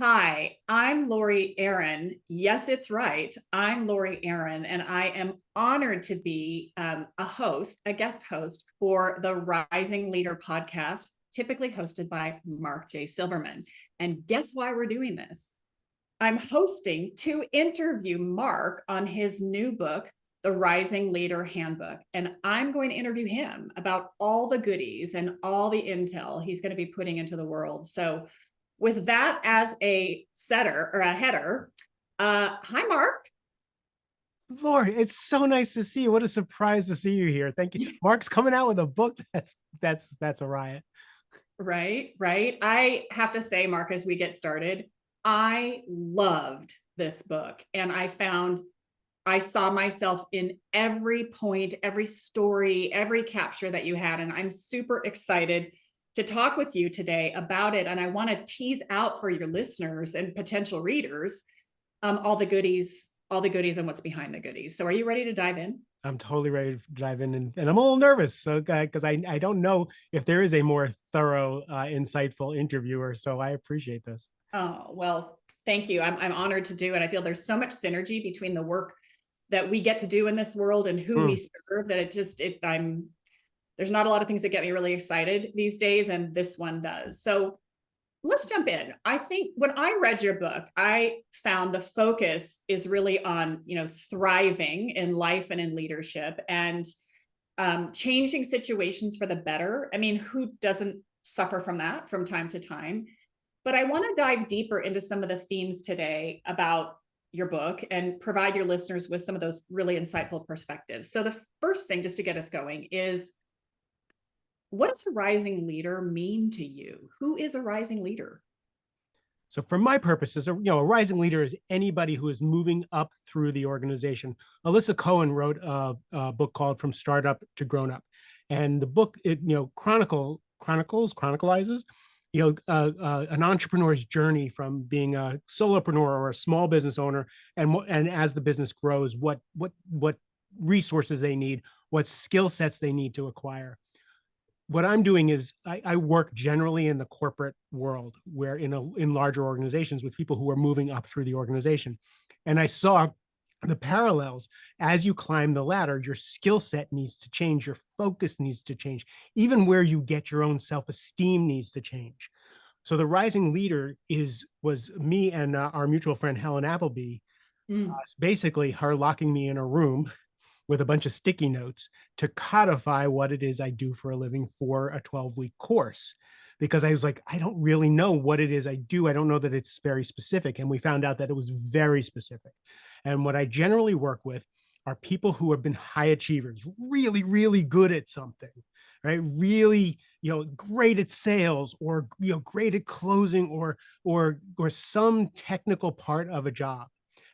Hi, I'm Laurie Arron. Yes, it's right. I'm Laurie Arron, and I am honored to be a guest host for the Rising Leader podcast, typically hosted by Mark J. Silverman. And guess why we're doing this? I'm hosting to interview Mark on his new book, The Rising Leader Handbook. And I'm going to interview him about all the goodies and all the intel he's going to be putting into the world. So, with that as a setter or a header, hi, Mark. Lori, it's so nice to see you. What a surprise to see you here. Thank you. Mark's coming out with a book. That's a riot. Right, right. I have to say, Mark, as we get started, I loved this book and I saw myself in every point, every story, every capture that you had. And I'm super excited to talk with you today about it. And I want to tease out for your listeners and potential readers all the goodies and what's behind the goodies. So are you ready to dive in? I'm totally ready to dive in, and I'm a little nervous. So because I don't know if there is a more thorough, insightful interviewer. So I appreciate this. Oh, well, thank you. I'm honored to do it. I feel there's so much synergy between the work that we get to do in this world and who we Mm. serve that I'm there's not a lot of things that get me really excited these days, and this one does. So let's jump in. I think when I read your book, I found the focus is really on, thriving in life and in leadership and changing situations for the better. I mean, who doesn't suffer from that from time to time? But I want to dive deeper into some of the themes today about your book and provide your listeners with some of those really insightful perspectives. So, the first thing, just to get us going, is what does a rising leader mean to you? Who is a rising leader? So for my purposes, a rising leader is anybody who is moving up through the organization. Alyssa Cohen wrote a book called From Startup to Grown Up, and the book chronicalizes an entrepreneur's journey from being a solopreneur or a small business owner, and as the business grows, what resources they need, what skill sets they need to acquire. What I'm doing is I work generally in the corporate world, where in larger organizations with people who are moving up through the organization, and I saw the parallels. As you climb the ladder, your skill set needs to change, your focus needs to change, even where you get your own self-esteem needs to change. So the rising leader is was me and our mutual friend Helen Appleby. Mm. Basically her locking me in a room with a bunch of sticky notes to codify what it is I do for a living for a 12-week course. Because I was like, I don't really know what it is I do. I don't know that it's very specific. And we found out that it was very specific. And what I generally work with are people who have been high achievers, really, really good at something, right? Really, great at sales, or, great at closing, or some technical part of a job.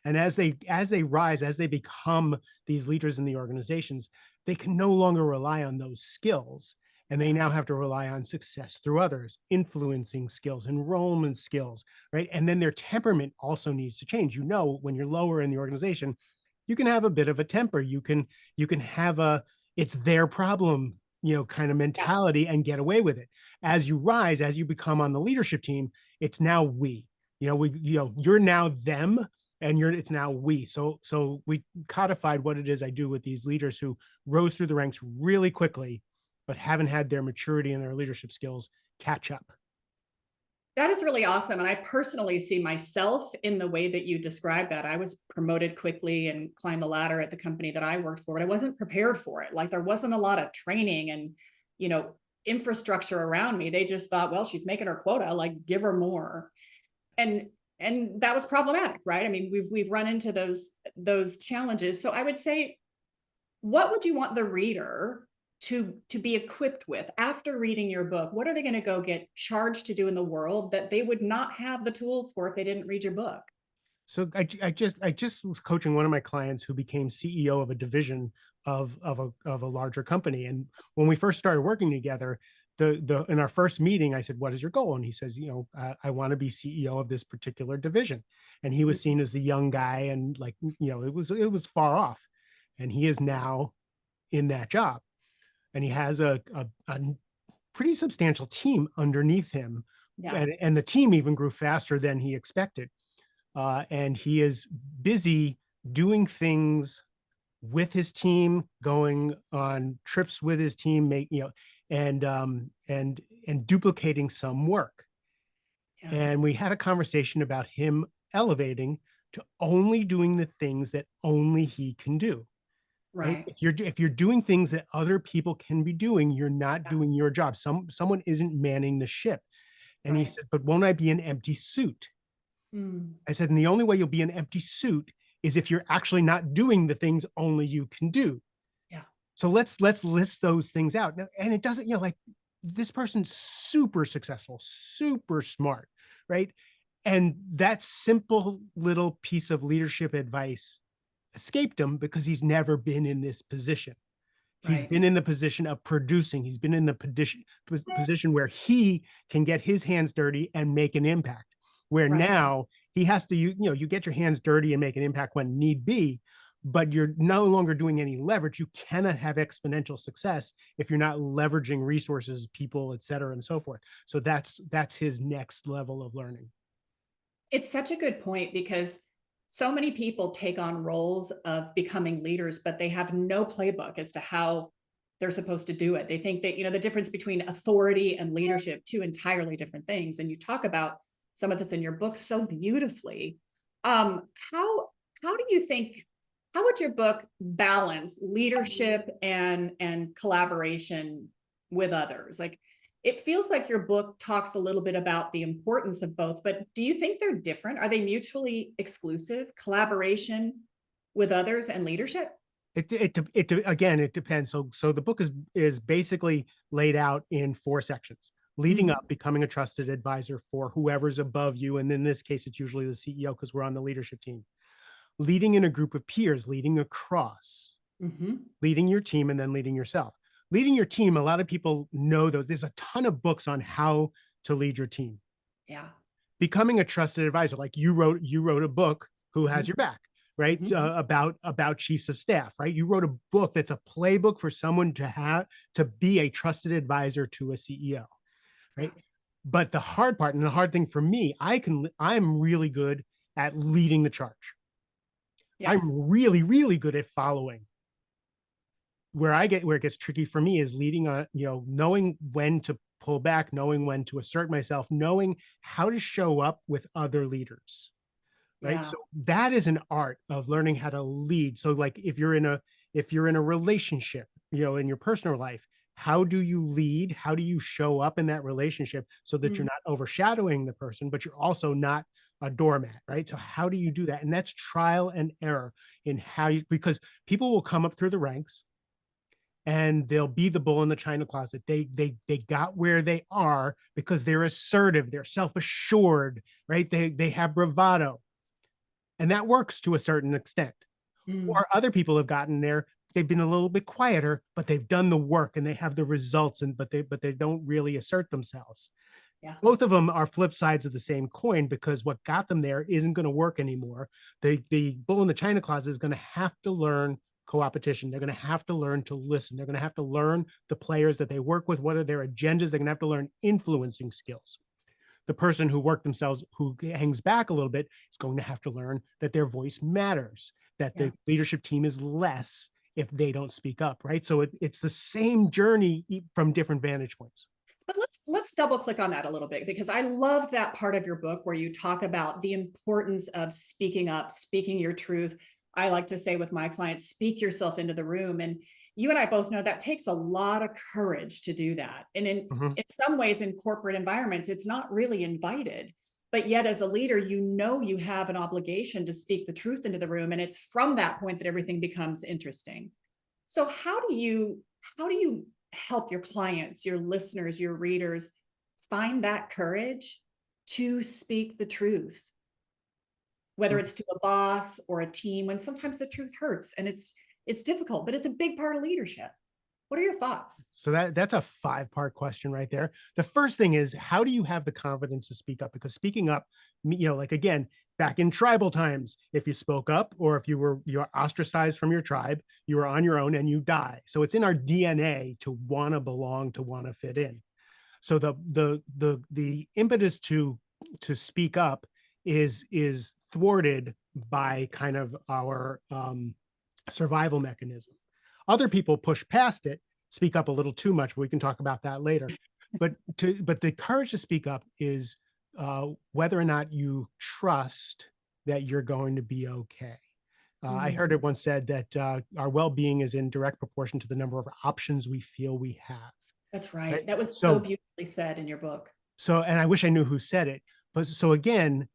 And as they rise, as they become these leaders in the organizations, they can no longer rely on those skills. And they Yeah. now have to rely on success through others, influencing skills, enrollment skills, right? And then their temperament also needs to change. When you're lower in the organization, you can have a bit of a temper. You can have a it's their problem, kind of Yeah. mentality, and get away with it. As you rise, as you become on the leadership team, it's now we. You're now them, and it's now we. So we codified what it is I do with these leaders who rose through the ranks really quickly, but haven't had their maturity and their leadership skills catch up. That is really awesome. And I personally see myself in the way that you described that. I was promoted quickly and climbed the ladder at the company that I worked for, but I wasn't prepared for it. Like there wasn't a lot of training and, you know, infrastructure around me. They just thought, well, she's making her quota, like give her more. And that was problematic, right? I mean, we've run into those challenges. So I would say, what would you want the reader to be equipped with after reading your book? What are they going to go get charged to do in the world that they would not have the tools for if they didn't read your book? So I just was coaching one of my clients who became CEO of a division of a larger company. And when we first started working together, the in our first meeting, I said, "What is your goal?" And he says, "I want to be CEO of this particular division." And he was seen as the young guy, and like, it was far off. And he is now in that job, and he has a pretty substantial team underneath him, Yeah. and the team even grew faster than he expected. And he is busy doing things with his team, going on trips with his team, and duplicating some work. Yeah. And we had a conversation about him elevating to only doing the things that only he can do. Right? Right. If you're doing things that other people can be doing, you're not Yeah. doing your job. Someone isn't manning the ship. And he Right. said, but won't I be an empty suit? Mm. I said, and the only way you'll be an empty suit is if you're actually not doing the things only you can do. Yeah. So let's list those things out. Now, and it doesn't, like this person's super successful, super smart, right? And that simple little piece of leadership advice escaped him because he's never been in this position. He's Right. been in the position of producing. He's been in the position where he can get his hands dirty and make an impact. Where Right. now he has to, you get your hands dirty and make an impact when need be, but you're no longer doing any leverage. You cannot have exponential success if you're not leveraging resources, people, et cetera, and so forth. So that's his next level of learning. It's such a good point because so many people take on roles of becoming leaders, but they have no playbook as to how they're supposed to do it. They think that, the difference between authority and leadership, two entirely different things. And you talk about some of this in your book so beautifully. How do you think, how would your book balance leadership and collaboration with others? Like, it feels like your book talks a little bit about the importance of both, but do you think they're different? Are they mutually exclusive? Collaboration with others and leadership? Again, it depends. So the book is basically laid out in 4 sections. Leading Mhm. up, becoming a trusted advisor for whoever's above you, and in this case, it's usually the CEO because we're on the leadership team. Leading in a group of peers, leading across, Mhm. leading your team, and then leading yourself. Leading your team, a lot of people know those. There's a ton of books on how to lead your team. Yeah. Becoming a trusted advisor, like you wrote a book, Who Has Mhm. Your Back, right? Mhm. About chiefs of staff, right? You wrote a book that's a playbook for someone to be a trusted advisor to a CEO, Yeah. right? But the hard part, and the hard thing for me, I'm really good at leading the charge. Yeah. I'm really, really good at following. Where it gets tricky for me is leading on, knowing when to pull back, knowing when to assert myself, knowing how to show up with other leaders, right? Yeah. So that is an art of learning how to lead. So like if you're in a relationship, in your personal life, how do you lead? How do you show up in that relationship so that you're Mm. not overshadowing the person, but you're also not a doormat, right? So how do you do that? And that's trial and error in because people will come up through the ranks and they'll be the bull in the china closet. They got where they are because they're assertive, they're self-assured, right? They have bravado, and that works to a certain extent. Mm. Or other people have gotten there, they've been a little bit quieter, but they've done the work and they have the results, and but they don't really assert themselves. Yeah. Both of them are flip sides of the same coin because what got them there isn't going to work anymore. The bull in the china closet is going to have to learn co-opetition. They're going to have to learn to listen. They're going to have to learn the players that they work with. What are their agendas? They're going to have to learn influencing skills. The person who worked themselves, who hangs back a little bit, is going to have to learn that their voice matters, that Yeah. the leadership team is less if they don't speak up, right? So it's the same journey from different vantage points. But let's double click on that a little bit because I loved that part of your book where you talk about the importance of speaking up, speaking your truth. I like to say with my clients, speak yourself into the room. And you and I both know that takes a lot of courage to do that. And Mhm. in some ways, in corporate environments, it's not really invited. But yet, as a leader, you have an obligation to speak the truth into the room. And it's from that point that everything becomes interesting. So how do you help your clients, your listeners, your readers find that courage to speak the truth, whether it's to a boss or a team when sometimes the truth hurts and it's difficult, but it's a big part of leadership. What are your thoughts? So that's a 5-part question right there. The first thing is, how do you have the confidence to speak up? Because speaking up, like again, back in tribal times, if you spoke up or if you're ostracized from your tribe, you were on your own and you die. So it's in our DNA to want to belong, to want to fit in. So the impetus to speak up is thwarted by kind of our survival mechanism. Other people push past it, speak up a little too much, but we can talk about that later. But the courage to speak up is whether or not you trust that you're going to be okay. I heard Mhm. it once said that our well-being is in direct proportion to the number of options we feel we have. That's Right. right. That was so So beautifully said in your book. and I wish I knew who said it. But so again,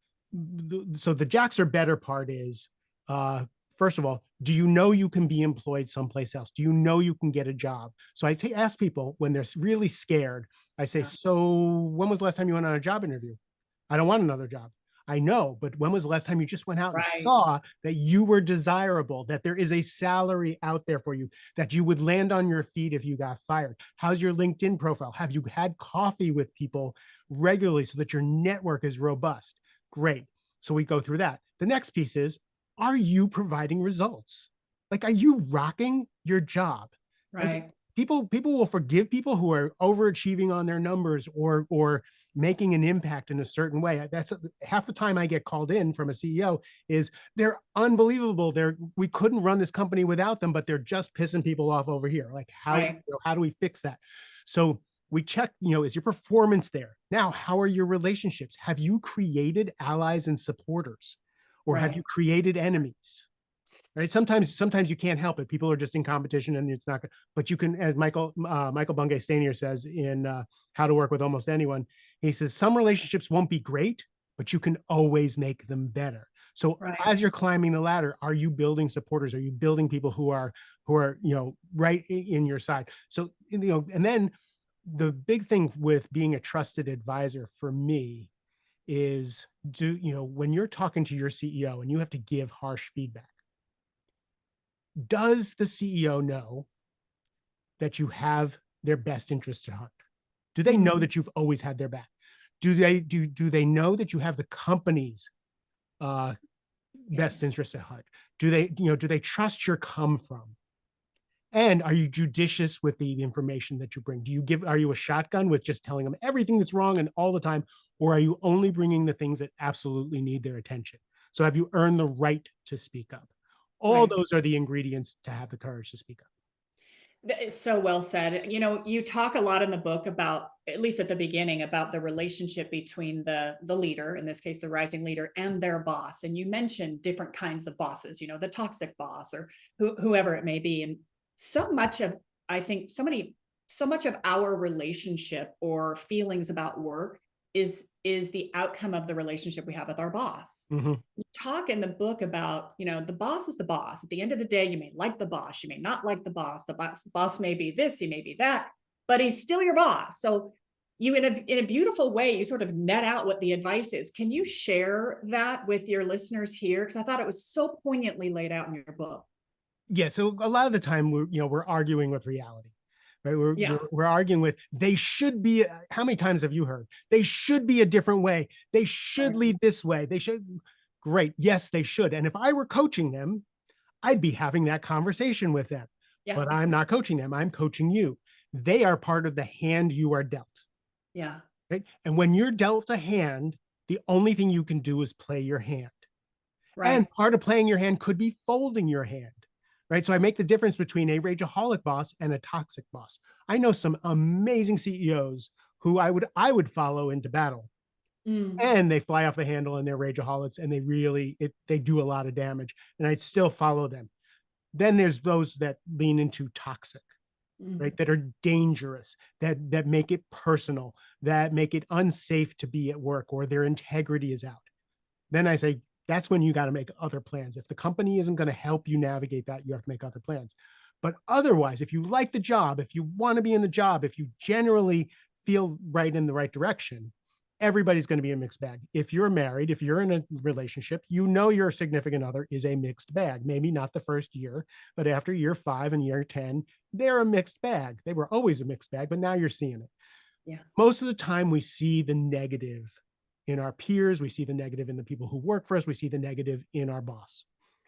so the jocks are better part is, uh, first of all, do you know you can be employed someplace else? Do you know you can get a job? So ask people when they're really scared, I say, Yeah. so when was the last time you went on a job interview? I don't want another job. I know, but when was the last time you just went out and Right. saw that you were desirable, that there is a salary out there for you, that you would land on your feet if you got fired? How's your LinkedIn profile? Have you had coffee with people regularly so that your network is robust? Great. So we go through that. The next piece is, are you providing results? Like, are you rocking your job? Like, Right. people will forgive people who are overachieving on their numbers or making an impact in a certain way. That's half the time I get called in from a CEO is they're unbelievable. We couldn't run this company without them, but they're just pissing people off over here. Like Right. how do we fix that? So we check, is your performance there? Now, how are your relationships? Have you created allies and supporters? Or have you Right. created enemies? Right? Sometimes you can't help it. People are just in competition, and it's not good. But you can, as Michael Bungay Stanier says in How to Work with Almost Anyone, he says some relationships won't be great, but you can always make them better. So Right. as you're climbing the ladder, are you building supporters? Are you building people who are right in your side? So and then the big thing with being a trusted advisor for me is, when you're talking to your CEO and you have to give harsh feedback, does the CEO know that you have their best interest at heart? Do they know Mhm. that you've always had their back? Do they know that you have the company's uh, Yeah. best interest at heart? Do they trust your come from? And are you judicious with the information that you bring? Are you a shotgun with just telling them everything that's wrong and all the time? Or are you only bringing the things that absolutely need their attention? So have you earned the right to speak up? All Right. those are the ingredients to have the courage to speak up. That is so well said. You talk a lot in the book about, at least at the beginning, about the relationship between the leader, in this case, the rising leader, and their boss. And you mentioned different kinds of bosses, the toxic boss or whoever it may be. And so much of, I think, so much of our relationship or feelings about work is the outcome of the relationship we have with our boss. Mhm. You talk in the book about, the boss is the boss. At the end of the day, you may like the boss, you may not like the boss. The boss may be this, he may be that, but he's still your boss. So you, in a beautiful way, you sort of net out what the advice is. Can you share that with your listeners here? Because I thought it was so poignantly laid out in your book. Yeah, so a lot of the time we're arguing with reality, right? We're Yeah. we're, we're arguing with they should be. How many times have you heard they should be a different way? They should Right. lead this way. They should. Great, yes, they should. And if I were coaching them, I'd be having that conversation with them. Yeah. But I'm not coaching them. I'm coaching you. They are part of the hand you are dealt, Yeah. right? And when you're dealt a hand, the only thing you can do is play your hand. And Right. part of playing your hand could be folding your hand, right? So I make the difference between a rageaholic boss and a toxic boss. I know some amazing CEOs who I would follow into battle, Mm. and they fly off the handle and they're rageaholics and they do a lot of damage, and I'd still follow them. Then there's those that lean into toxic, right? Mm. That are dangerous, that make it personal, that make it unsafe to be at work, or their integrity is out. Then I say, that's when you got to make other plans. If the company isn't going to help you navigate that, you have to make other plans. But otherwise, if you like the job, if you want to be in the job, if you generally feel right in the right direction, everybody's going to be a mixed bag. If you're married, if you're in a relationship, your significant other is a mixed bag. Maybe not the first year, but after year 5 and year 10, they're a mixed bag. They were always a mixed bag, but now you're seeing it. Yeah. Most of the time we see the negative in our peers, we see the negative in the people who work for us, we see the negative in our boss,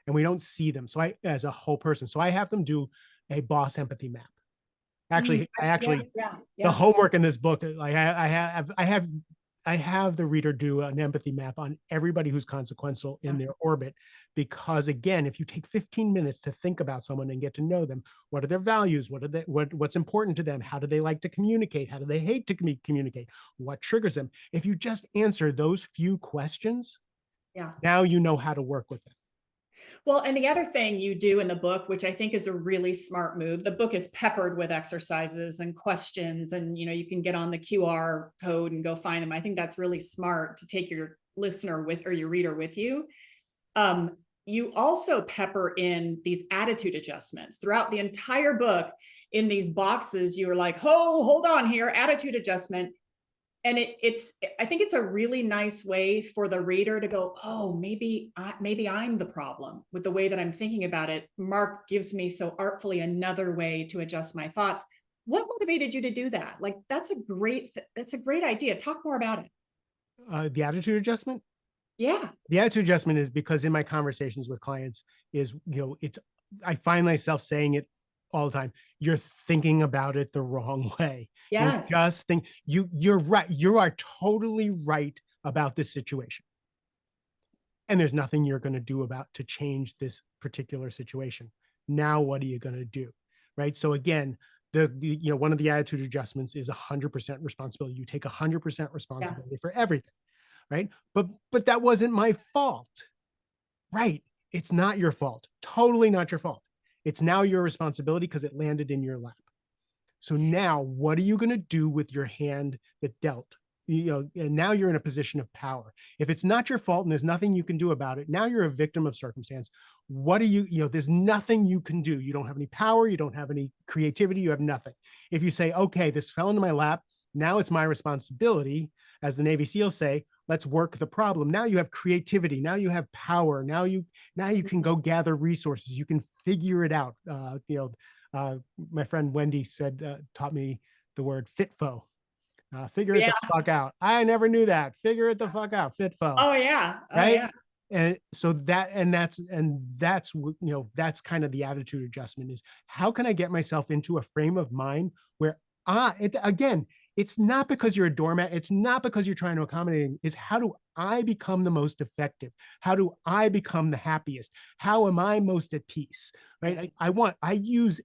and we don't see them. So I, as a whole person, so I have them do a boss empathy map. Actually, Yeah, yeah, the yeah. homework in this book, like I have the reader do an empathy map on everybody who's consequential in Yeah. their orbit, because again, if you take 15 minutes to think about someone and get to know them, what are their values? What are they, what's important to them? How do they like to communicate? How do they hate to communicate? What triggers them? If you just answer those few questions, Yeah. now you know how to work with them. Well, and the other thing you do in the book, which I think is a really smart move, the book is peppered with exercises and questions, and you can get on the QR code and go find them. I think that's really smart to take your listener with or your reader with you. Um, you also pepper in these attitude adjustments throughout the entire book. In these boxes, you're like, oh, hold on here, attitude adjustment. And I think it's a really nice way for the reader to go, oh, maybe I'm the problem with the way that I'm thinking about it. Mark gives me so artfully another way to adjust my thoughts. What motivated you to do that? Like, that's a great idea. Talk more about it. The attitude adjustment. Yeah. The attitude adjustment is because in my conversations with clients is, it's, I find myself saying it all the time. You're thinking about it the wrong way. You're Yes. just think you're right. You are totally right about this situation. And there's nothing you're going to do about to change this particular situation. Now, what are you going to do? Right. So again, one of the attitude adjustments is 100% responsibility. You take 100% Yeah. responsibility for everything. Right. But that wasn't my fault. Right. It's not your fault. Totally not your fault. It's now your responsibility because it landed in your lap. So now what are you going to do with your hand that dealt? And now you're in a position of power. If it's not your fault and there's nothing you can do about it, now you're a victim of circumstance. What are there's nothing you can do. You don't have any power. You don't have any creativity. You have nothing. If you say, okay, this fell into my lap. Now it's my responsibility, as the Navy SEALs say, let's work the problem. Now you have creativity. Now you have power. Now you can go gather resources. You can figure it out. My friend Wendy taught me the word fitfo. Figure it Yeah. the fuck out. I never knew that. Figure it the fuck out. Fitfo. Oh, yeah. Oh, Right. yeah. And so that's kind of the attitude adjustment is how can I get myself into a frame of mind where again, it's not because you're a doormat. It's not because you're trying to accommodate. It's how do I become the most effective? How do I become the happiest? How am I most at peace? Right. I use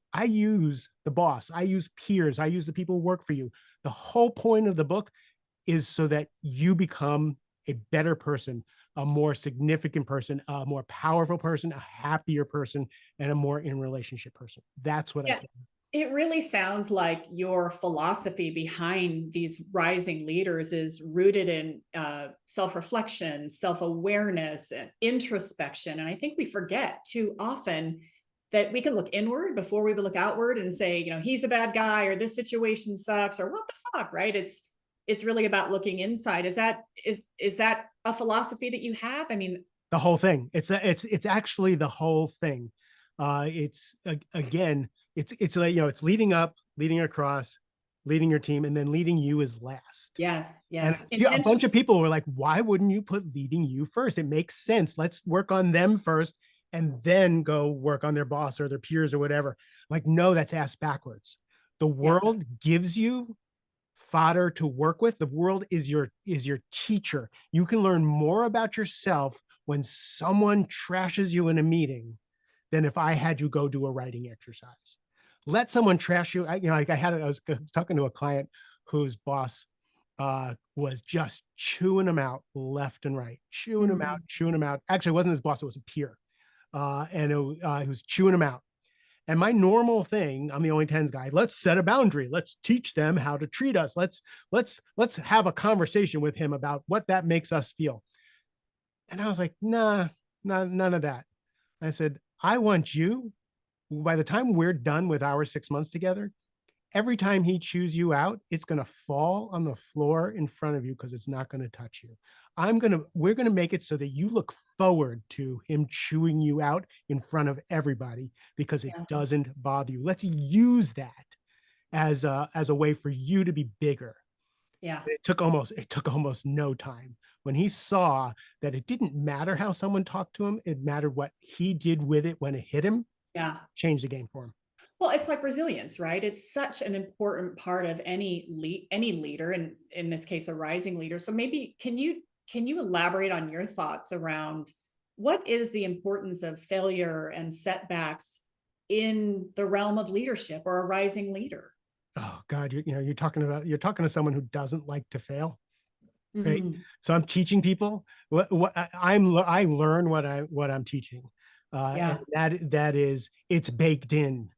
the boss. I use peers. I use the people who work for you. The whole point of the book is so that you become a better person, a more significant person, a more powerful person, a happier person, and a more in relationship person. That's what I Yeah. can. It really sounds like your philosophy behind these rising leaders is rooted in self-reflection, self-awareness, and introspection. And I think we forget too often that we can look inward before we look outward and say, he's a bad guy, or this situation sucks, or what the fuck, right? It's really about looking inside. Is that a philosophy that you have? I mean, The whole thing. It's actually the whole thing. It's again, it's like it's leading up, leading across, leading your team, and then leading you is last. yes, And yes, a intention. bunch of people were like, why wouldn't you put leading you first? It makes sense. Let's work on them first and then go work on their boss or their peers or whatever. Like, no, that's ass backwards. The Yeah, world gives you fodder to work with. The world is your teacher. You can learn more about yourself when someone trashes you in a meeting than if I had you go do a writing exercise. Let someone trash you. I was talking to a client whose boss was just chewing him out left and right, chewing him out, mm, chewing him out. Actually, it wasn't his boss; it was a peer, and he was chewing him out. And my normal thing, I'm the only tens guy. Let's set a boundary. Let's teach them how to treat us. Let's have a conversation with him about what that makes us feel. And I was like, nah, none of that. I said, I want you, by the time we're done with our 6 months together, every time he chews you out, it's going to fall on the floor in front of you because it's not going to touch you. We're going to make it so that you look forward to him chewing you out in front of everybody because it yeah, doesn't bother you. Let's use that as a way for you to be bigger. yeah, It took almost no time when he saw that it didn't matter how someone talked to him. It mattered what he did with it when it hit him. yeah. Changed the game for him. Well, it's like resilience, right? It's such an important part of any leader, and in this case, a rising leader. So maybe can you elaborate on your thoughts around what is the importance of failure and setbacks in the realm of leadership or a rising leader? Oh God, you're talking to someone who doesn't like to fail, right? Mhm. So I'm teaching people what I learn what I'm teaching, and Yeah. that is it's baked in.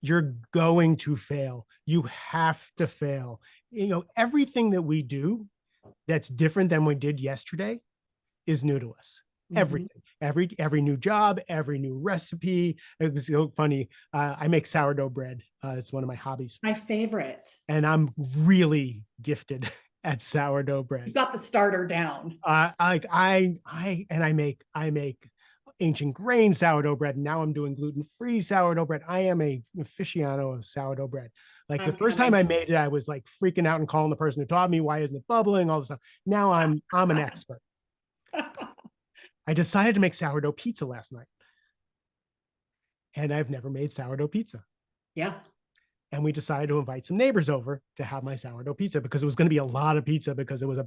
You're going to fail. You have to fail. Everything that we do that's different than we did yesterday is new to us. Mhm. Everything, every new job, every new recipe. It was so funny. I make sourdough bread. It's one of my hobbies, My favorite. and I'm really gifted at sourdough bread. You've got the starter down. I make ancient grain sourdough bread. And now I'm doing gluten-free sourdough bread. I am a aficionado of sourdough bread. Like the I'm first time coming. I made it, I was like freaking out and calling the person who taught me, why isn't it bubbling? All this stuff. Now I'm an expert. I decided to make sourdough pizza last night, and I've never made sourdough pizza. Yeah. And we decided to invite some neighbors over to have my sourdough pizza because it was going to be a lot of pizza because it was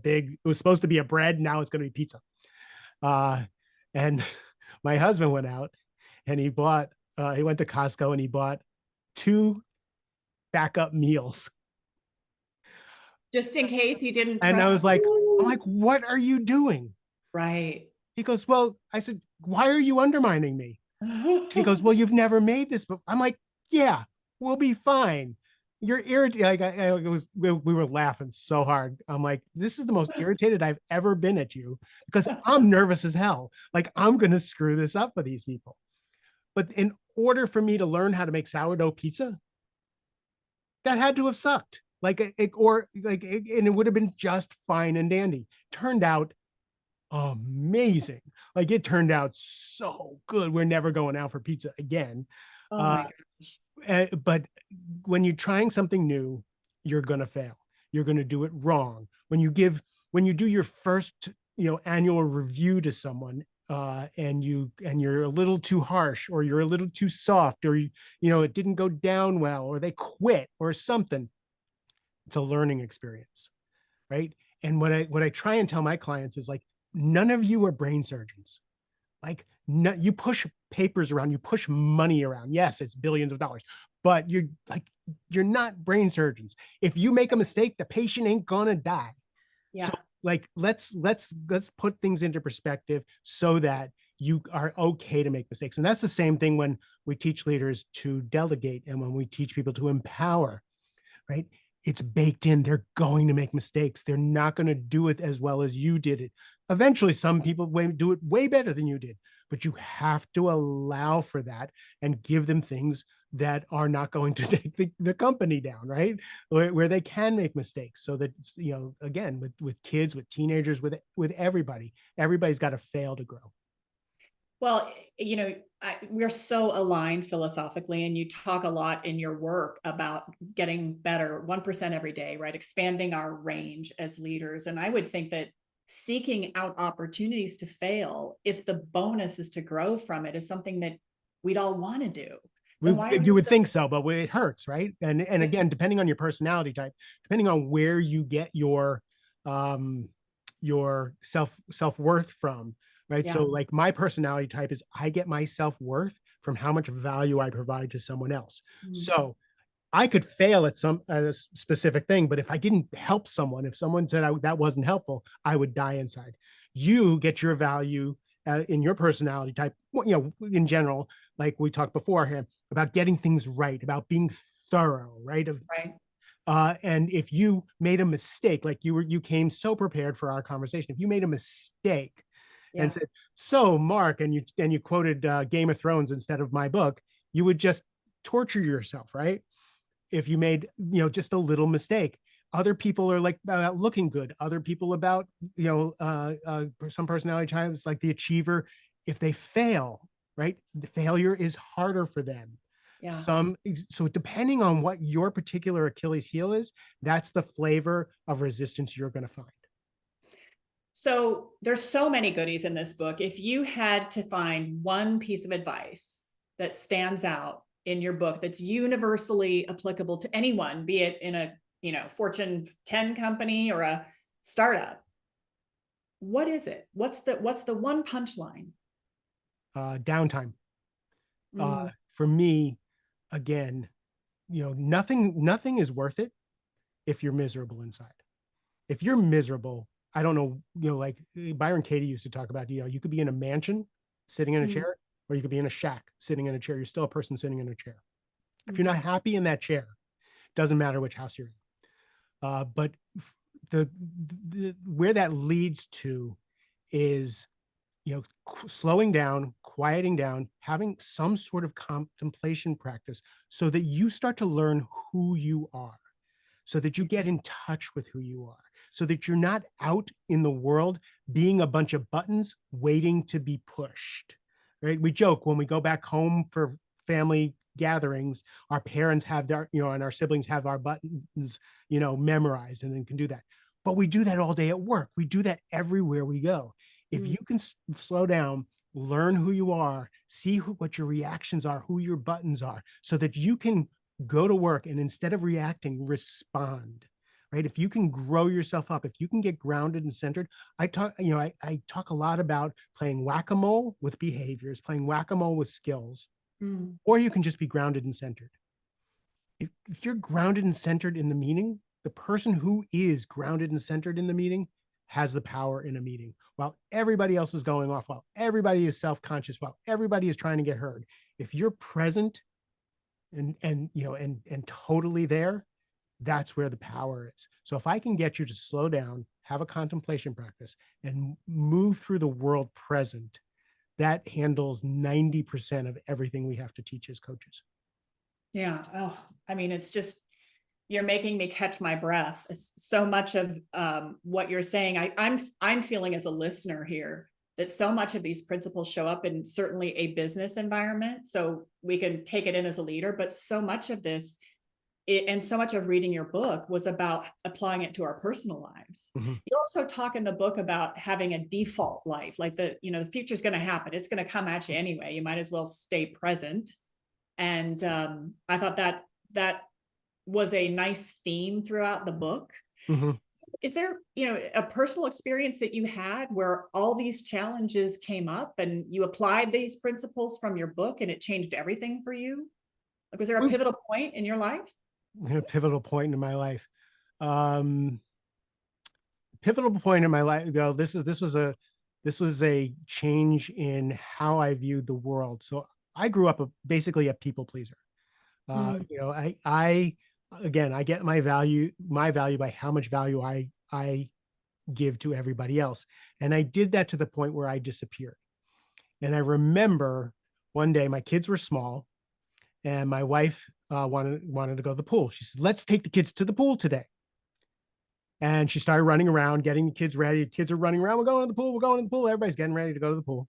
supposed to be a bread. Now it's going to be pizza. Uh, and my husband went out and he went to Costco and he bought two backup meals. Just in case you didn't And I trust. was like, I'm Ooh. like, what are you doing? Right. He goes, well, I said, why are you undermining me? He goes, well, you've never made this, but I'm like, yeah, we'll be fine. You're irritated. Like we were laughing so hard. I'm like, this is the most irritated I've ever been at you because I'm nervous as hell. Like I'm going to screw this up for these people. But in order for me to learn how to make sourdough pizza, that had to have sucked. And it would have been just fine and dandy. Turned out amazing. Like it turned out so good. We're never going out for pizza again. Oh Uh, my gosh. but when you're trying something new, you're going to fail. You're going to do it wrong. When you do your first, annual review to someone, and you're a little too harsh, or you're a little too soft, or it didn't go down well, or they quit, or something. It's a learning experience, right? And what I try and tell my clients is like, none of you are brain surgeons. Like, no, you push papers around, you push money around. Yes, it's billions of dollars, but you're not brain surgeons. If you make a mistake, the patient ain't gonna die. So Yeah. like let's put things into perspective so that you are okay to make mistakes. And that's the same thing when we teach leaders to delegate and when we teach people to empower, right? It's baked in. They're going to make mistakes. They're not going to do it as well as you did it. Eventually, some people do it way better than you did, but you have to allow for that and give them things that are not going to take the company down, right? Where they can make mistakes so that, again, with kids, with teenagers, with everybody's got to fail to grow. Well, we're so aligned philosophically, and you talk a lot in your work about getting better 1% every day, right? Expanding our range as leaders. And I would think that seeking out opportunities to fail, if the bonus is to grow from it, is something that we'd all want to do. Then why are You we would so? think so, but it hurts, right? And Yeah. again, depending on your personality type, depending on where you get um your self-worth from, right? So Yeah. like my personality type is I get my self-worth from how much value I provide to someone else. Mm. So I could fail at a specific thing, but if I didn't help someone, if someone said that wasn't helpful, I would die inside. You get your value in your personality type, in general, like we talked beforehand about getting things right, about being thorough, right? Right. And if you made a mistake, like you came so prepared for our conversation, if you made a mistake and Yeah. said, "So, Mark," and you quoted Game of Thrones instead of my book, you would just torture yourself, right? If you made just a little mistake. Other people are like about looking good. Other people about some personality types like the achiever. If they fail, right, the failure is harder for them. Yeah. So depending on what your particular Achilles heel is, that's the flavor of resistance you're going to find. So there's so many goodies in this book. If you had to find one piece of advice that stands out in your book that's universally applicable to anyone, be it in a, Fortune 10 company or a startup? What is it? What's the one punchline? Downtime. Mm, For me, again, nothing is worth it if you're miserable inside. If you're miserable, I don't know, like Byron Katie used to talk about, you could be in a mansion sitting in a mm, chair, or you could be in a shack sitting in a chair. You're still a person sitting in a chair. If you're not mhm, happy in that chair, doesn't matter which house you're in. But the where that leads to is, slowing down, quieting down, having some sort of contemplation practice so that you start to learn who you are, so that you get in touch with who you are, so that you're not out in the world being a bunch of buttons waiting to be pushed, right? We joke when we go back home for family gatherings, our parents have their, and our siblings have our buttons, memorized and then can do that. But we do that all day at work. We do that everywhere we go. If mm, you can slow down, learn who you are, see what your reactions are, who your buttons are, so that you can go to work and instead of reacting, respond, right? If you can grow yourself up, if you can get grounded and centered, I talk a lot about playing whack-a-mole with behaviors, playing whack-a-mole with skills, mm. or you can just be grounded and centered. If you're grounded and centered in the meeting, the person who is grounded and centered in the meeting has the power in a meeting while everybody else is going off, while everybody is self-conscious, while everybody is trying to get heard. If you're present and totally there, that's where the power is. So if I can get you to slow down, have a contemplation practice, and move through the world present, that handles 90% of everything we have to teach as coaches. Yeah. Oh, I mean, it's just, you're making me catch my breath. So much of what you're saying, I'm feeling as a listener here that so much of these principles show up in certainly a business environment. So we can take it in as a leader, but so much of this and so much of reading your book was about applying it to our personal lives. Mhm. You also talk in the book about having a default life, like the future is going to happen. It's going to come at you anyway. You might as well stay present. And I thought that was a nice theme throughout the book. Mhm. Is there, a personal experience that you had where all these challenges came up and you applied these principles from your book and it changed everything for you? Like, was there a pivotal point in your life? A pivotal point in my life. Um, Pivotal point in my life. Though this was a change in how I viewed the world. So I grew up basically a people pleaser. Mm, I again, I get my value by how much value I give to everybody else, and I did that to the point where I disappeared. And I remember one day my kids were small, and my wife wanted to go to the pool. She said, "Let's take the kids to the pool today." And she started running around, getting the kids ready. The kids are running around. We're going to the pool. We're going to the pool. Everybody's getting ready to go to the pool.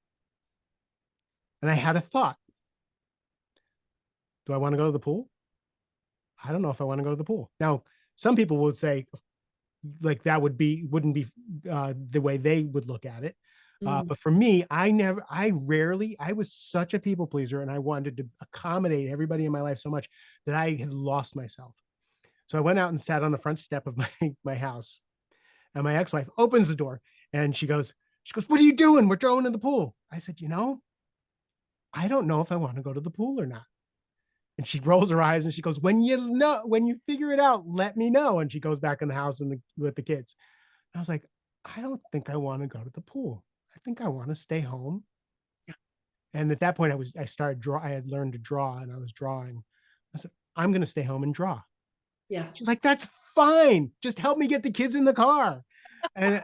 And I had a thought. Do I want to go to the pool? I don't know if I want to go to the pool. Now, some people would say, like, that wouldn't be the way they would look at it. mm, But for me, I was such a people pleaser and I wanted to accommodate everybody in my life so much that I had lost myself. So I went out and sat on the front step of my house, and my ex-wife opens the door and she goes, "What are you doing? We're going in the pool." I said, "I don't know if I want to go to the pool or not." And she rolls her eyes and she goes, when you figure it out, let me know." And she goes back in the house with the kids. I was like, "I don't think I want to go to the pool. I think I want to stay home." And at that point, I had learned to draw and I was drawing. I said, "I'm going to stay home and draw." yeah. She's like, "That's fine. Just help me get the kids in the car." And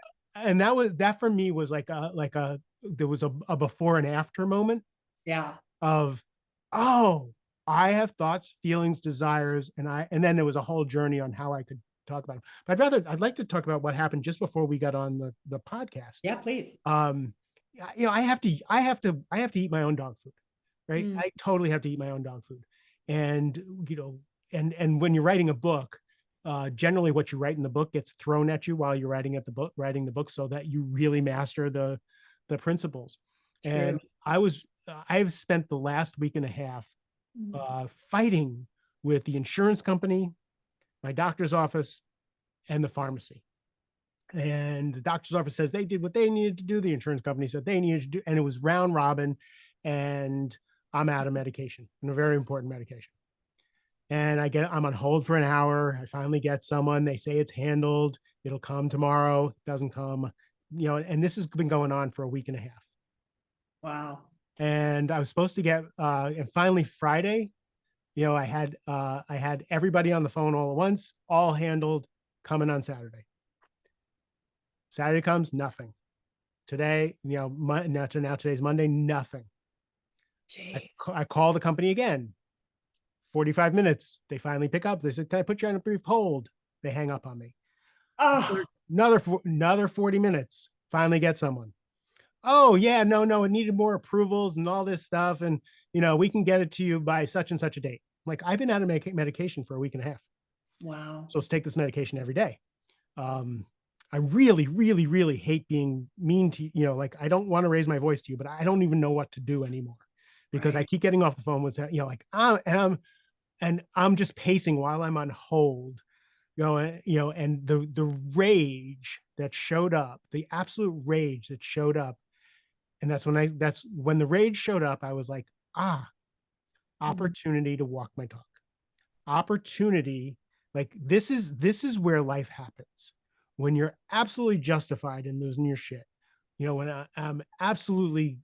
that for me was there was a before and after moment Yeah. of, oh, I have thoughts, feelings, desires, and then there was a whole journey on how I could talk about them. But I'd like to talk about what happened just before we got on the podcast. Yeah, please. Um, I have to eat my own dog food, right? Mm, I totally have to eat my own dog food, and and when you're writing a book, generally what you write in the book gets thrown at you while you're writing the book, so that you really master the principles. And true. I've spent the last week and a half Mm. fighting with the insurance company, my doctor's office, and the pharmacy. And the doctor's office says they did what they needed to do. The insurance company said they needed to do, and it was round robin. And I'm out of medication, and a very important medication. And I'm on hold for an hour. I finally get someone. They say it's handled. It'll come tomorrow. It doesn't come, and this has been going on for a week and a half. Wow. And I was supposed to get, and finally Friday, I had everybody on the phone all at once, all handled, coming on Saturday. Saturday comes, nothing. Today, now today's Monday, nothing. Jeez. I call the company again. 45 minutes. They finally pick up. They said, "Can I put you on a brief hold?" They hang up on me. Oh, Another 40 minutes. Finally get someone. Oh yeah, no, it needed more approvals and all this stuff. And we can get it to you by such and such a date. Like, I've been out of medication for a week and a half. wow. So let's take this medication every day. Um, I really, really, really hate being mean to like, I don't want to raise my voice to you, but I don't even know what to do anymore because I Right. keep getting off the phone with, like, I'm just pacing while I'm on hold, and the rage that showed up, the absolute rage that showed up. And that's when the rage showed up. I was like, Mm. opportunity to walk my talk. Opportunity. Like, this is where life happens. When you're absolutely justified in losing your shit. When I'm absolutely,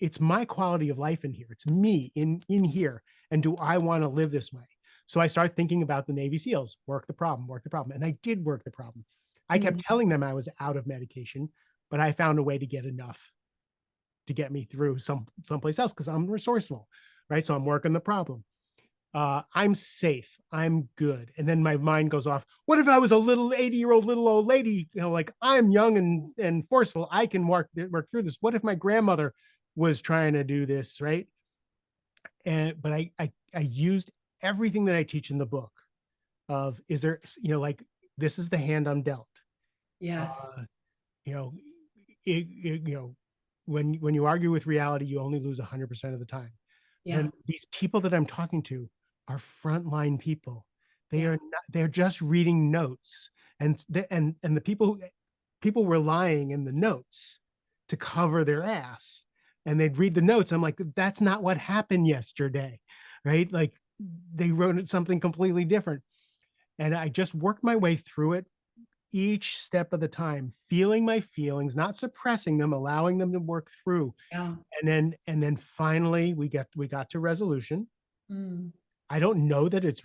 it's my quality of life in here. It's me in here. And do I want to live this way? So I start thinking about the Navy SEALs, work the problem, work the problem. And I did work the problem. I kept Mm. telling them I was out of medication, but I found a way to get enough to get me through someplace else because I'm resourceful, right? So I'm working the problem. I'm safe. I'm good. And then my mind goes off. What if I was a little 80-year-old little old lady? Like, I'm young and forceful. I can work through this. What if my grandmother was trying to do this, right? But I used everything that I teach in the book. Of, is there, like, this is the hand I'm dealt. Yes. Uh, you know, when you argue with reality, you only lose 100% of the time. Yeah. Then these people that I'm talking to are frontline people. They Yeah. are not, they're just reading notes, and the people were lying in the notes to cover their ass, and they'd read the notes. I'm like, that's not what happened yesterday, right? Like, they wrote something completely different, and I just worked my way through it each step of the time, feeling my feelings, not suppressing them, allowing them to work through. Yeah. And then finally we got to resolution. Mm. I don't know that it's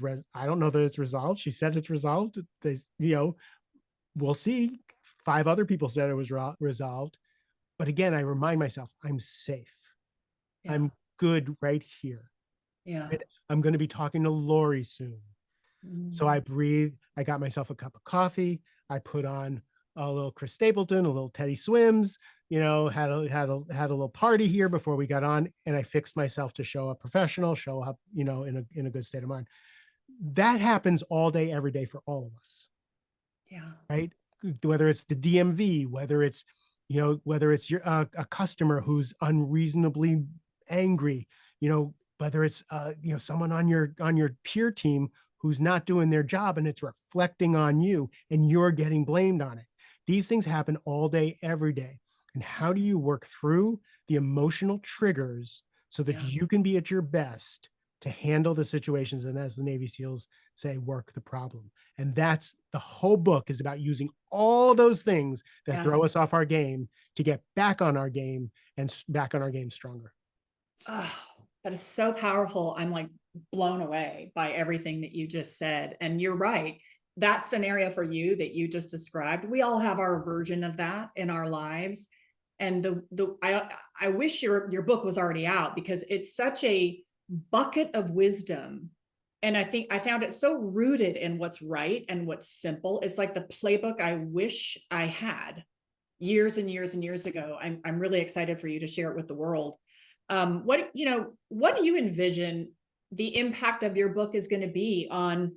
resolved. She said it's resolved. We'll see. 5 other people said it was resolved. But again, I remind myself, I'm safe. Yeah. I'm good right here. Yeah. Right? I'm going to be talking to Laurie soon. So I Mm. breathed. I got myself a cup of coffee. I put on a little Chris Stapleton, a little Teddy Swims. Had a little party here before we got on, and I fixed myself to show up professional, show up, in a good state of mind. That happens all day, every day for all of us, Yeah. right? Whether it's the DMV, whether it's your a customer who's unreasonably angry, whether it's someone on your peer team who's not doing their job and it's reflecting on you and you're getting blamed on it. These things happen all day, every day. And how do you work through the emotional triggers so that Yeah. you can be at your best to handle the situations, and, as the Navy SEALs say, work the problem? And that's the whole book, is about using all those things that Yes. throw us off our game to get back on our game, and back on our game stronger. Oh, that is so powerful. I'm like blown away by everything that you just said. And you're right. That scenario for you that you just described, we all have our version of that in our lives. And I wish your book was already out because it's such a bucket of wisdom. And I think I found it so rooted in what's right and what's simple. It's like the playbook I wish I had years and years and years ago. I'm really excited for you to share it with the world. What do you envision the impact of your book is going to be on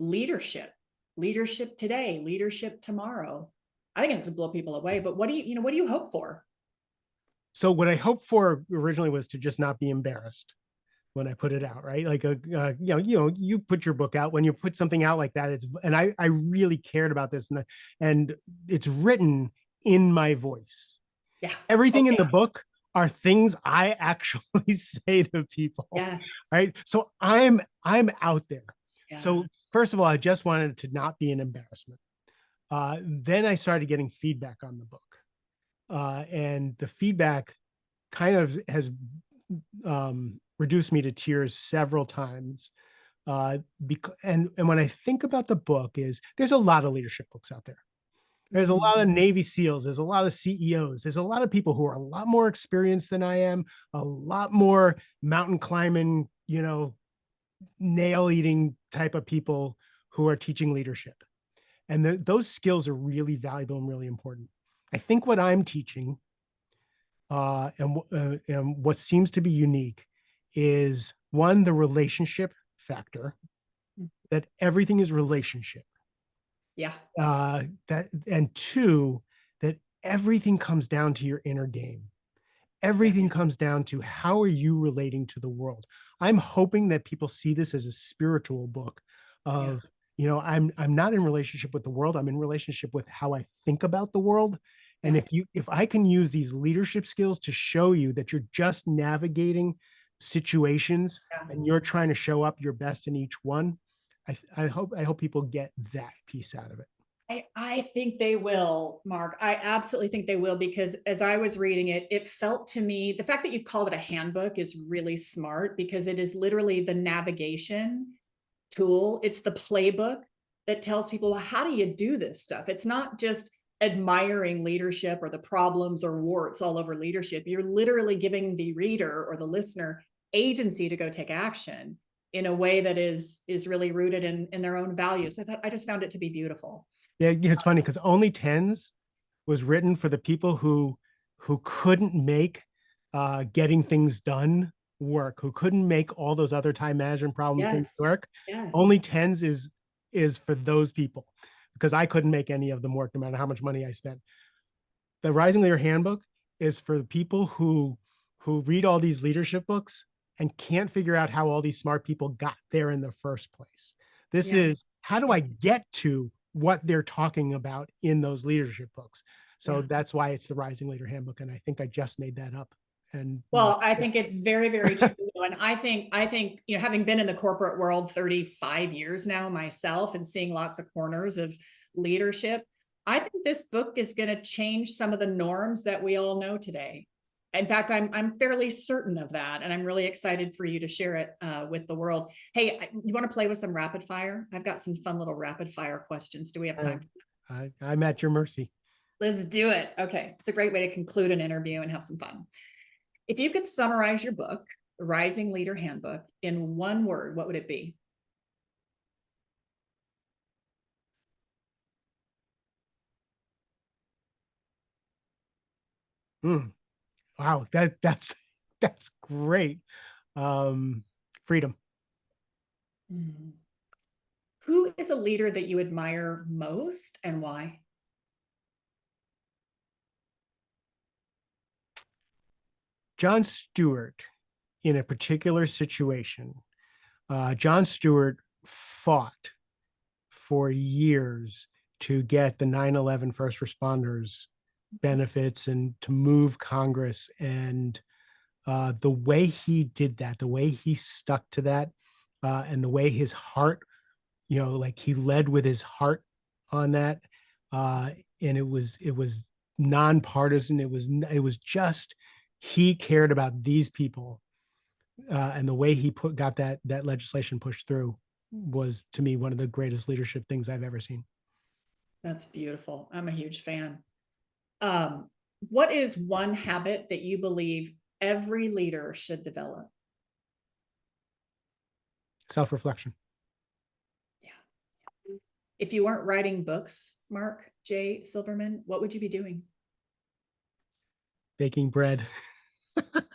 leadership, leadership today, leadership tomorrow? I think it's going to blow people away, but what do you hope for? So what I hoped for originally was to just not be embarrassed. when I put it out, right? Like you put your book out. When you put something out like that, and I really cared about this, and it's written in my voice. Yeah. Everything in Okay. the book are things I actually say to people, Yes. right? So I'm out there. Yeah. So first of all, I just wanted it to not be an embarrassment. Then I started getting feedback on the book, and the feedback kind of has reduced me to tears several times. And when I think about the book, is there's a lot of leadership books out there. There's a Mhm. lot of Navy SEALs. There's a lot of CEOs. There's a lot of people who are a lot more experienced than I am, a lot more mountain climbing, nail eating type of people who are teaching leadership. And those skills are really valuable and really important. I think what I'm teaching and what seems to be unique is one, the relationship factor, Mm. that everything is relationship. Yeah. That and two, that everything comes down to your inner game. Yeah. Everything comes down to how are you relating to the world. I'm hoping that people see this as a spiritual book Yeah. of, I'm not in relationship with the world. I'm in relationship with how I think about the world. And Yeah. if I can use these leadership skills to show you that you're just navigating situations Yeah. and you're trying to show up your best in each one, I hope people get that piece out of it. I think they will, Mark. I absolutely think they will, because as I was reading it, it felt to me, the fact that you've called it a handbook is really smart, because it is literally the navigation tool. It's the playbook that tells people, well, how do you do this stuff? It's not just admiring leadership or the problems or warts all over leadership. You're literally giving the reader or the listener agency to go take action in a way that is really rooted in their own values. I just found it to be beautiful. Yeah, it's funny because Only Tens was written for the people who couldn't make getting things done work, who couldn't make all those other time management problem things Yes. work. Yes. Only Tens is for those people, because I couldn't make any of them work no matter how much money I spent. The Rising Leader Handbook is for the people who read all these leadership books and can't figure out how all these smart people got there in the first place. This Yeah. is, how do I get to what they're talking about in those leadership books? So Yeah. that's why it's the Rising Leader Handbook. And I think I just made that up. And Well, I think it's very, very true. And I think, having been in the corporate world 35 years now myself and seeing lots of corners of leadership, I think this book is going to change some of the norms that we all know today. In fact, I'm fairly certain of that, and I'm really excited for you to share it with the world. Hey, you want to play with some rapid fire? I've got some fun little rapid fire questions. Do we have time? I'm at your mercy. Let's do it. Okay, it's a great way to conclude an interview and have some fun. If you could summarize your book, The Rising Leader Handbook, in one word, what would it be? Mm, wow, that's great. Um, Freedom. Mm. Who is a leader that you admire most and why? John Stewart, in a particular situation, John Stewart fought for years to get the 9/11 first responders benefits and to move Congress. And the way he did that, the way he stuck to that, and the way his heart, like he led with his heart on that. Uh, and it was nonpartisan. It was just, he cared about these people, and the way he got that legislation pushed through was, to me, one of the greatest leadership things I've ever seen. That's beautiful. I'm a huge fan. Um, what is one habit that you believe every leader should develop? Self-reflection. Yeah. If you weren't writing books, Mark J. Silverman, what would you be doing? Baking bread.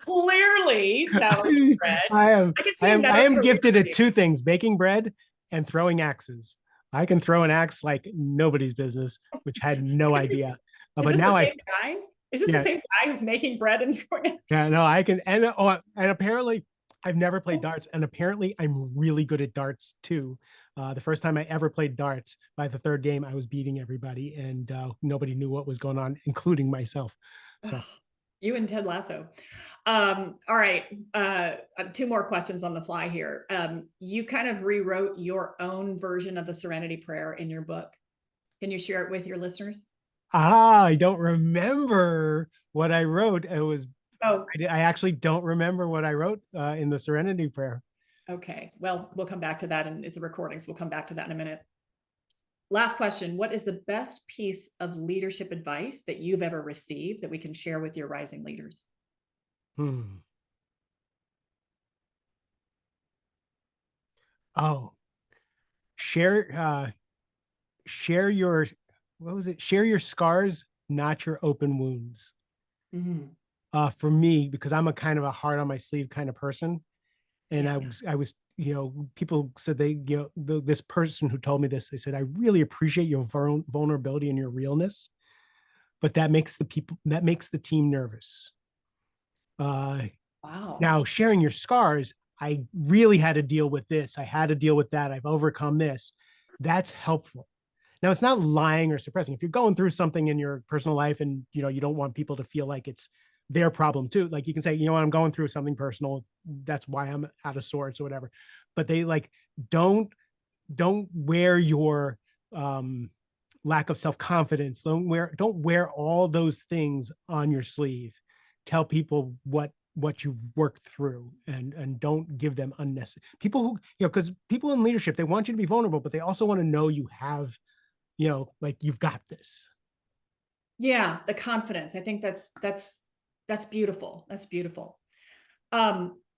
Clearly, selling bread. I am I could I see am I another am career gifted for at you. two things: baking bread and throwing axes. I can throw an axe like nobody's business, which I had no idea. Is But this the now same guy? Is this the yeah, same guy who's making bread and throwing it? yeah, no, I can. And apparently I've never played Oh, darts, and apparently I'm really good at darts too. The first time I ever played darts, by the third game, I was beating everybody, and nobody knew what was going on, including myself. So, you and Ted Lasso. All right. Two more questions on the fly here. You kind of rewrote your own version of the Serenity Prayer in your book. Can you share it with your listeners? I don't remember what I wrote. Oh, I actually don't remember what I wrote in the Serenity Prayer. okay. Well, we'll come back to that, and it's a recording, so we'll come back to that in a minute. Last question. What is the best piece of leadership advice that you've ever received that we can share with your rising leaders? Hmm. Oh, share share your what was it? Share your scars, not your open wounds. Mhm. For me, because I'm a kind of a heart on my sleeve kind of person, and Yeah. I was, people said this person who told me this, they said, I really appreciate your vulnerability and your realness, but that makes the team nervous. Uh, Wow. Now, sharing your scars, I really had to deal with this. I had to deal with that. I've overcome this. That's helpful. Now, it's not lying or suppressing. If you're going through something in your personal life and you don't want people to feel like it's their problem too, like you can say, you know what, I'm going through something personal. That's why I'm out of sorts or whatever. But they like don't don't wear your um lack of self-confidence. Don't wear all those things on your sleeve. Tell people what you've worked through, and don't give them unnecessary people who, because people in leadership, they want you to be vulnerable, but they also want to know you have, like you've got this. Yeah, the confidence. I think that's beautiful. That's beautiful.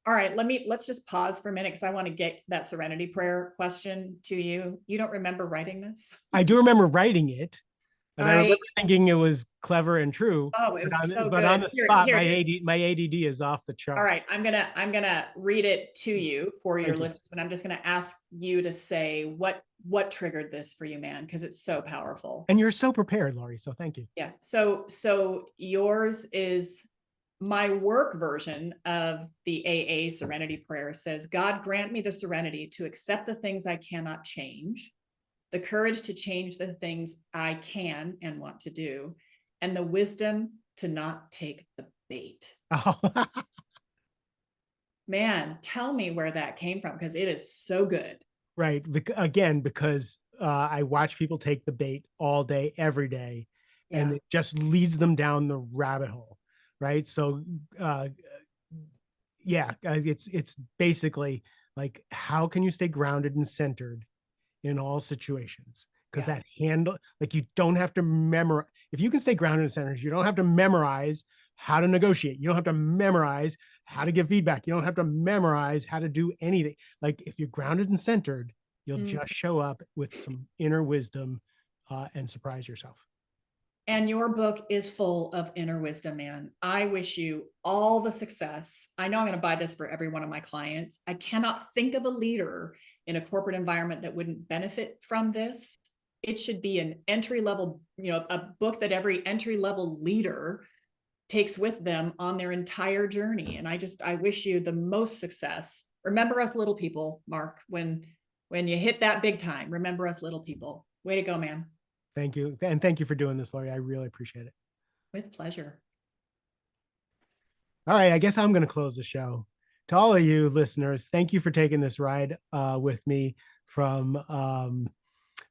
All right, let's just pause for a minute because I want to get that serenity prayer question to you. You don't remember writing this? I do remember writing it, and I I remember thinking it was clever and true, Oh, it was so but on good. the Here, spot, here it is. My ADD is off the All chart. right, I'm gonna read it to you for your Thank you. listeners, and I'm just gonna ask you to say what triggered this for you, man, because it's so powerful. And you're so prepared, Laurie. So thank you. Yeah. So yours is my work version of the AA serenity prayer says, God grant me the serenity to accept the things I cannot change, the courage to change the things I can and want to do, and the wisdom to not take the bait. Oh, Man, tell me where that came from because it is so good. right. Again, because I watch people take the bait all day, every day, and Yeah. it just leads them down the rabbit hole. Right. So, uh, yeah, it's basically like, how can you stay grounded and centered in all situations? Because Yeah. that handle, like, you don't have to memorize. If you can stay grounded and centered, you don't have to memorize how to negotiate. You don't have to memorize how to give feedback. You don't have to memorize how to do anything. Like, if you're grounded and centered, you'll Mm. just show up with some inner wisdom, and surprise yourself. And your book is full of inner wisdom, man. I wish you all the success. I know I'm going to buy this for every one of my clients. I cannot think of a leader in a corporate environment that wouldn't benefit from this. It should be an entry level, a book that every entry level leader takes with them on their entire journey. And I wish you the most success. Remember us little people, Mark, when you hit that big time, remember us little people. Way to go, man. Thank you. And thank you for doing this, Laurie. I really appreciate it. With pleasure. All right, I guess I'm going to close the show. To all of you listeners, thank you for taking this ride with me from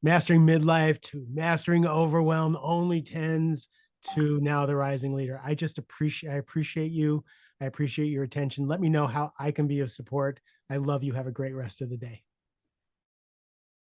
mastering midlife to mastering overwhelm, only tens, to now the rising leader. I appreciate you. I appreciate your attention. Let me know how I can be of support. I love you. Have a great rest of the day.